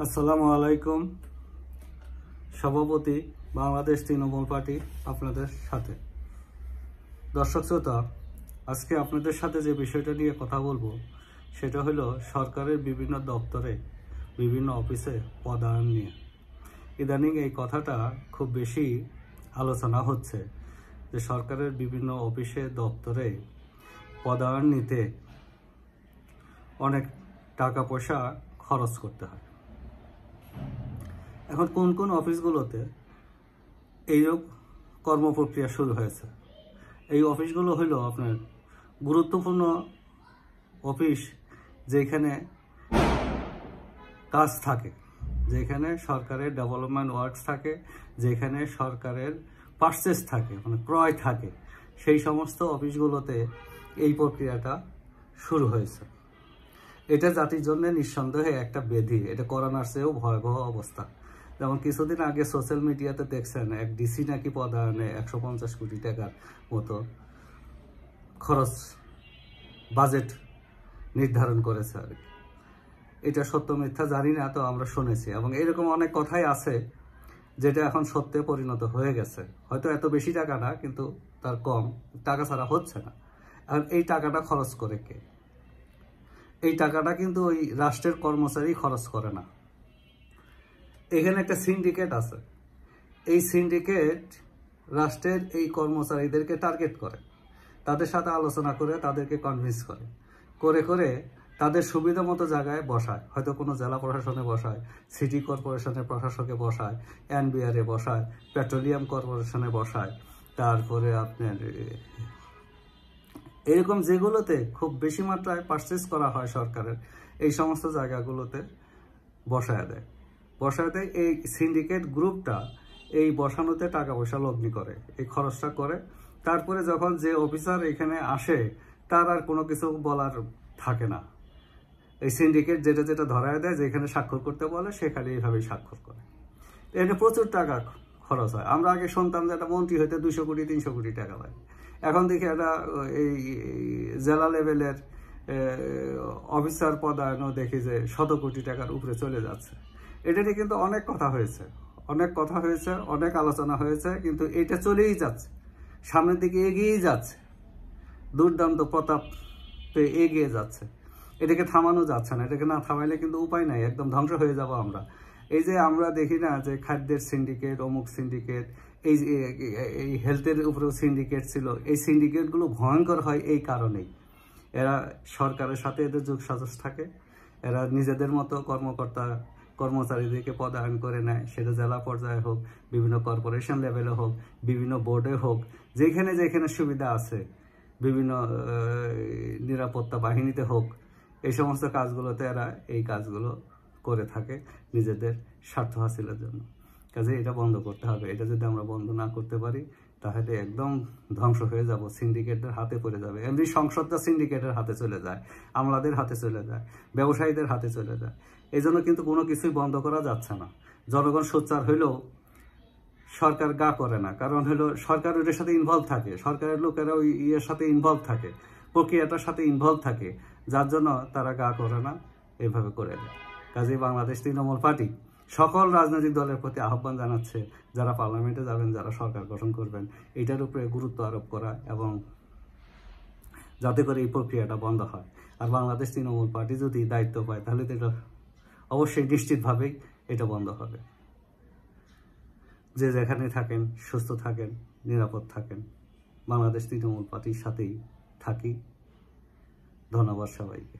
আসসালামু আলাইকুম। সভাপতি বাংলাদেশ তৃণমূল পার্টি আপনাদের সাথে। দর্শক শ্রোতা, আজকে আপনাদের সাথে যে বিষয়টা নিয়ে কথা বলবো সেটা হলো সরকারের বিভিন্ন দপ্তরে বিভিন্ন অফিসে পদায়ন নিয়ে। ইদানিং এই কথাটা খুব বেশি আলোচনা হচ্ছে যে সরকারের বিভিন্ন অফিসে দপ্তরে পদায়ন নিতে অনেক টাকা পয়সা খরচ করতে হয়। এখন কোন কোন অফিসগুলোতে এইরূপ কর্মপ্রক্রিয়া শুরু হয়েছে? এই অফিসগুলো হলো আপনার গুরুত্বপূর্ণ অফিস, যেখানে কাজ থাকে, যেখানে সরকারের ডেভেলপমেন্ট ওয়ার্কস থাকে, যেখানে সরকারের পারচেস থাকে, মানে ক্রয় থাকে, সেই সমস্ত অফিসগুলোতে এই প্রক্রিয়াটা শুরু হয়েছে। এটা জাতির জন্য নিঃসন্দেহে একটা ব্যাধি। এটা করোনার চেয়েও ভয়াবহ অবস্থা। যেমন কিছুদিন আগে সোশ্যাল মিডিয়াতে দেখছেন এক ডিসি নাকি পদায়নে 150 কোটি টাকার মতো খরচ বাজেট নির্ধারণ করেছে আর কি। এটা সত্য মিথ্যা জানি না, তো আমরা শুনেছি, এবং এরকম অনেক কথাই আছে যেটা এখন সত্যে পরিণত হয়ে গেছে। হয়তো এত বেশি টাকা না, কিন্তু তার কম টাকা ছাড়া হচ্ছে না। এখন এই টাকাটা খরচ করে কে? এই টাকাটা কিন্তু ওই রাষ্ট্রের কর্মচারী খরচ করে না। এখানে একটা সিন্ডিকেট আছে। এই সিন্ডিকেট রাষ্ট্রের এই কর্মচারীদেরকে টার্গেট করে, তাদের সাথে আলোচনা করে তাদেরকে কনভিন্স করে করে তাদের সুবিধা মতো জায়গায় বসায়। হয়তো কোনো জেলা প্রশাসনে বসায়, সিটি কর্পোরেশনের প্রশাসকে বসায়, এনবিআরে বসায়, পেট্রোলিয়াম কর্পোরেশনে বসায়, তারপরে আপনার এরকম যেগুলোতে খুব বেশি মাত্রায় পারচেস করা হয় সরকারের, এই সমস্ত জায়গাগুলোতে বসায় দেয়। এই সিন্ডিকেট গ্রুপটা এই বসানোতে টাকা পয়সা লগ্নি করে, এই খরচটা করে। তারপরে যখন যে অফিসার এখানে আসে, তার আর কোনো কিছু বলার থাকে না। এই সিন্ডিকেট যেটা যেটা ধরায় দেয়, যেখানে স্বাক্ষর করতে বলে সেখানে এইভাবেই স্বাক্ষর করে। এখানে প্রচুর টাকা খরচ হয়। আমরা আগে শুনতাম যে একটা মন্ত্রী হইতে 200 কোটি 300 কোটি টাকা লাগে। এখন দেখি একটা এই জেলা লেভেলের অফিসার পদায়নও দেখি যে 100 কোটি টাকার উপরে চলে যাচ্ছে। এটা নিয়ে কিন্তু অনেক কথা হয়েছে, অনেক আলোচনা হয়েছে, কিন্তু এটা চলেই যাচ্ছে, সামনের দিকে এগিয়েই যাচ্ছে, দুর্দান্ত প্রতাপে এগিয়ে যাচ্ছে। এটাকে থামানো যাচ্ছে না। এটাকে না থামাইলে কিন্তু উপায় নাই, একদম ধ্বংস হয়ে যাব আমরা। এই যে আমরা দেখি না যে খাদ্যের সিন্ডিকেট, অমুক সিন্ডিকেট, এই হেলথের উপরেও সিন্ডিকেট ছিল। এই সিন্ডিকেটগুলো ভয়ঙ্কর হয় এই কারণেই, এরা সরকারের সাথে এদের যোগসাজশ থাকে। এরা নিজেদের মতো কর্মচারীদেরকে পদায়ন করে নেয়, সেটা জেলা পর্যায়ে হোক, বিভিন্ন কর্পোরেশন লেভেলে হোক, বিভিন্ন বোর্ডে হোক, যেখানে যেখানে সুবিধা আছে, বিভিন্ন নিরাপত্তা বাহিনীতে হোক, এই সমস্ত কাজগুলোতে এরা এই কাজগুলো করে থাকে নিজেদের স্বার্থ হাসিলের জন্য। কাজে এটা বন্ধ করতে হবে। এটা যদি আমরা বন্ধ না করতে পারি, তাহলে একদম ধ্বংস হয়ে যাব, সিন্ডিকেটের হাতে পড়ে যাবে। এমনি সংসদটা সিন্ডিকেটের হাতে চলে যায়, আমলাদের হাতে চলে যায়, ব্যবসায়ীদের হাতে চলে যায়। এই জন্য কিন্তু কোনো কিছুই বন্ধ করা যাচ্ছে না। জনগণ সোচ্চার হইলেও সরকার গা করে না, কারণ হলো সরকার ওইটার সাথে ইনভলভ থাকে, সরকারের লোকেরা ওই ইয়ের সাথে ইনভলভ থাকে, প্রক্রিয়াটার সাথে ইনভলভ থাকে, যার জন্য তারা গা করে না, এইভাবে করে দেয়। কাজেই বাংলাদেশ তৃণমূল পার্টি সকল রাজনৈতিক দলের প্রতি আহ্বান জানাচ্ছে, যারা পার্লামেন্টে যাবেন, যারা সরকার গঠন করবেন, এটার উপরে গুরুত্ব আরোপ করা, এবং যাতে করে এই প্রক্রিয়াটা বন্ধ হয়। আর বাংলাদেশ তৃণমূল পার্টি যদি দায়িত্ব পায়, তাহলে তো এটা অবশ্যই নিশ্চিতভাবেই এটা বন্ধ হবে। যে যেখানে থাকেন, সুস্থ থাকেন, নিরাপদ থাকেন। বাংলাদেশ তৃণমূল পার্টির সাথেই থাকি। ধন্যবাদ সবাইকে।